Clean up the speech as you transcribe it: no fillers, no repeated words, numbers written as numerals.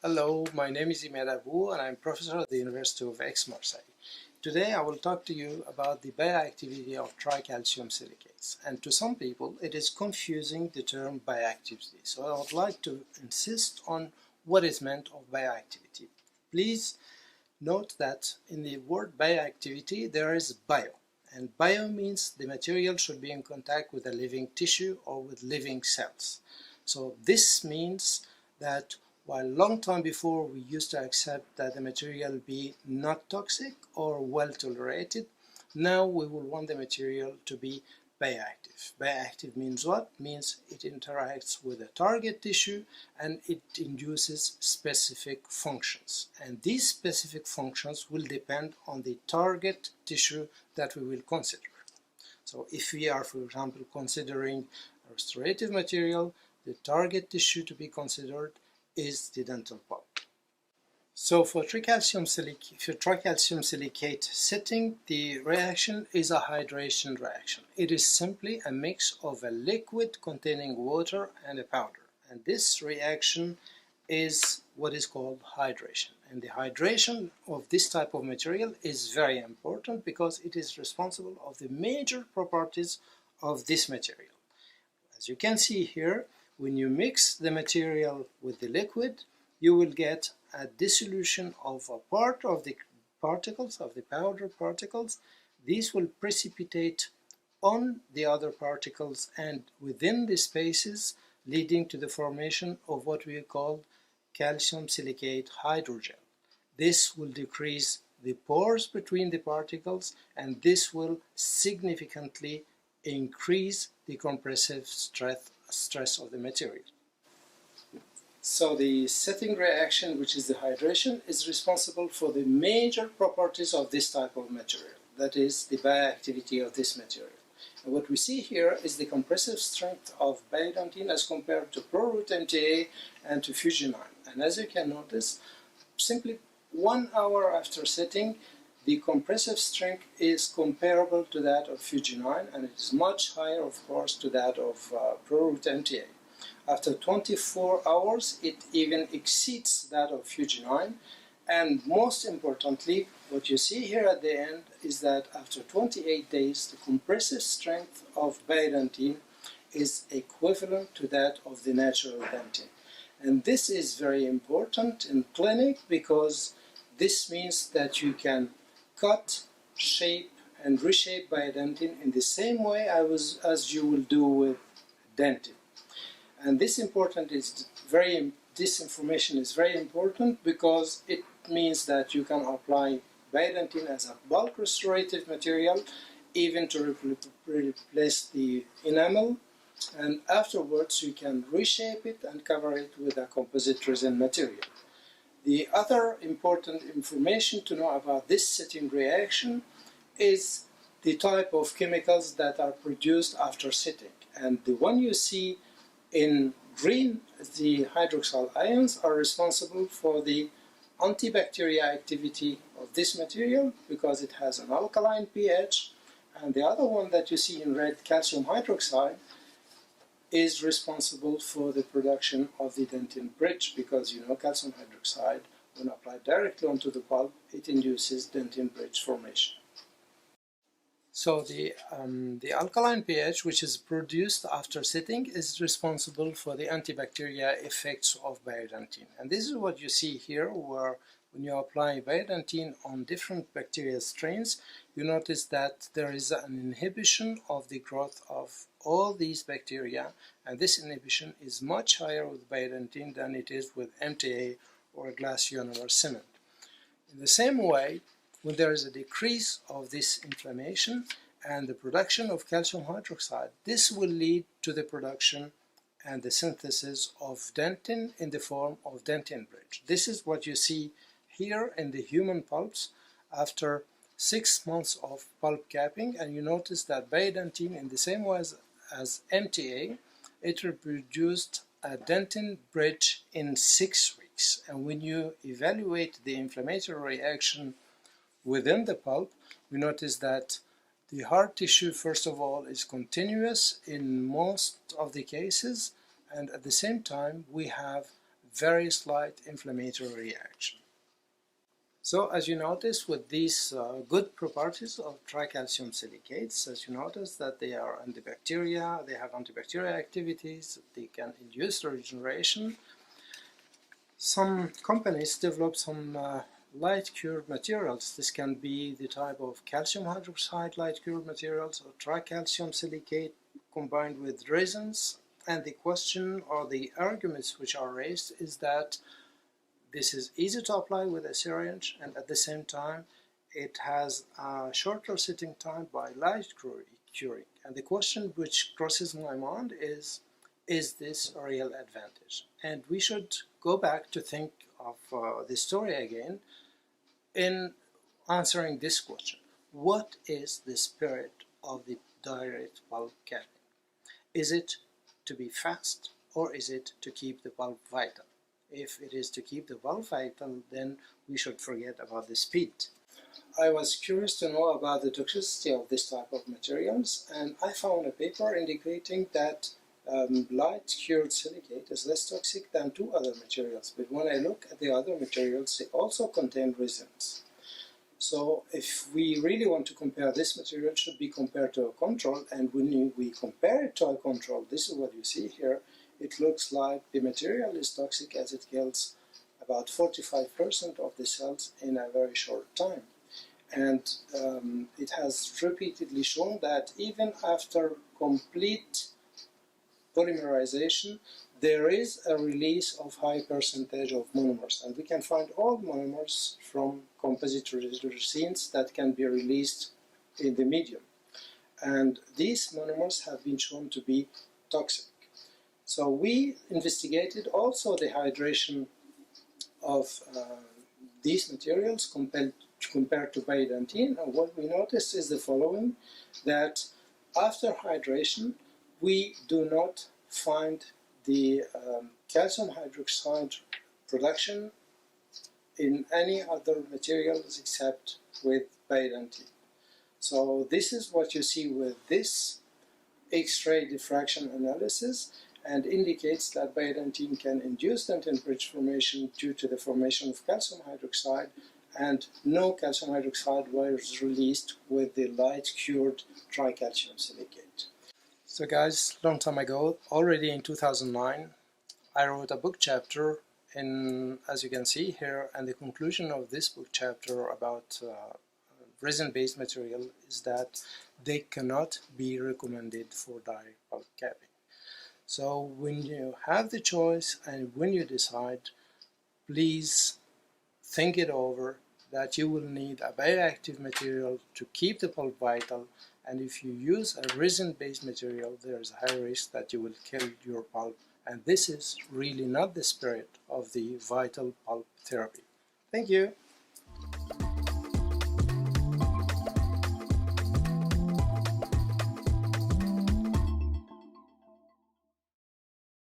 Hello, my name is Imad About and I'm professor at the University of Aix-Marseille. Today I will talk to you about the bioactivity of tricalcium silicates. And to some people it is confusing the term bioactivity. So I would like to insist on what is meant of bioactivity. Please note that in the word bioactivity there is bio. And bio means the material should be in contact with a living tissue or with living cells. So this means that while long time before we used to accept that the material be not toxic or well tolerated, now we will want the material to be bioactive. Bioactive means what? Means it interacts with the target tissue and it induces specific functions. And these specific functions will depend on the target tissue that we will consider. So if we are, for example, considering a restorative material, the target tissue to be considered is the dental pulp. So for tricalcium silicate setting, the reaction is a hydration reaction. It is simply a mix of a liquid containing water and a powder. And this reaction is what is called hydration. And the hydration of this type of material is very important because it is responsible of the major properties of this material. As you can see here, when you mix the material with the liquid, you will get a dissolution of a part of the particles, of the powder particles. These will precipitate on the other particles and within the spaces, leading to the formation of what we call calcium silicate hydrogel. This will decrease the pores between the particles and this will significantly increase the compressive stress of the material. So the setting reaction, which is the hydration, is responsible for the major properties of this type of material, that is the bioactivity of this material. And what we see here is the compressive strength of biodentin as compared to pro-root MTA and to Fusion-9. And as you can notice, simply 1 hour after setting, the compressive strength is comparable to that of Fusion-9 and it is much higher, of course, to that of pro-root MTA. After 24 hours, it even exceeds that of Fusion-9. And most importantly, what you see here at the end is that after 28 days, the compressive strength of biodentin is equivalent to that of the natural dentin. And this is very important in clinic because this means that you can cut, shape, and reshape biodentin in the same way as you will do with dentin. And this information is very important because it means that you can apply biodentin as a bulk restorative material, even to replace the enamel, and afterwards you can reshape it and cover it with a composite resin material. The other important information to know about this setting reaction is the type of chemicals that are produced after setting. And the one you see in green, the hydroxyl ions, are responsible for the antibacterial activity of this material because it has an alkaline pH, and the other one that you see in red, calcium hydroxide, is responsible for the production of the dentin bridge because you know calcium hydroxide, when applied directly onto the pulp, it induces dentin bridge formation. So the alkaline pH, which is produced after setting, is responsible for the antibacterial effects of biodentin. And this is what you see here, where when you apply biodentin on different bacterial strains, you notice that there is an inhibition of the growth of all these bacteria, and this inhibition is much higher with biodentin than it is with MTA or glass ionomer cement. In the same way, when there is a decrease of this inflammation and the production of calcium hydroxide, this will lead to the production and the synthesis of dentin in the form of dentin bridge. This is what you see here in the human pulps after 6 months of pulp capping, and you notice that biodentin, in the same way as MTA, it reproduced a dentin bridge in 6 weeks. And when you evaluate the inflammatory reaction within the pulp, we notice that the hard tissue, first of all, is continuous in most of the cases, and at the same time we have very slight inflammatory reaction. So as you notice with these good properties of tricalcium silicates, as you notice that they are antibacterial, they have antibacterial activities, they can induce regeneration. Some companies develop some light cured materials. This can be the type of calcium hydroxide light cured materials or tricalcium silicate combined with resins. And the question or the arguments which are raised is that this is easy to apply with a syringe, and at the same time it has a shorter sitting time by light curing. And the question which crosses my mind is this a real advantage? And we should go back to think of the story again in answering this question. What is the spirit of the direct pulp capping? Is it to be fast, or is it to keep the pulp vital? If it is to keep the pulp vital, then we should forget about the speed. I was curious to know about the toxicity of this type of materials, and I found a paper indicating that light cured silicate is less toxic than two other materials, but when I look at the other materials, they also contain resins. So if we really want to compare, this material should be compared to a control, and when we compare it to a control, this is what you see here. It looks like the material is toxic as it kills about 45% of the cells in a very short time. And it has repeatedly shown that even after complete polymerization, there is a release of high percentage of monomers. And we can find all monomers from composite resins that can be released in the medium. And these monomers have been shown to be toxic. So we investigated also the hydration of these materials compared to biodentine, and what we noticed is the following, that after hydration we do not find the calcium hydroxide production in any other materials except with biodentine. So this is what you see with this X-ray diffraction analysis, and indicates that biodentine can induce dentin bridge formation due to the formation of calcium hydroxide, and no calcium hydroxide was released with the light cured tricalcium silicate. So guys, long time ago, already in 2009, I wrote a book chapter as you can see here, and the conclusion of this book chapter about resin-based material is that they cannot be recommended for direct pulp capping. So when you have the choice and when you decide, please think it over, that you will need a bioactive material to keep the pulp vital, and if you use a resin-based material, there is a high risk that you will kill your pulp, and this is really not the spirit of the vital pulp therapy. Thank you.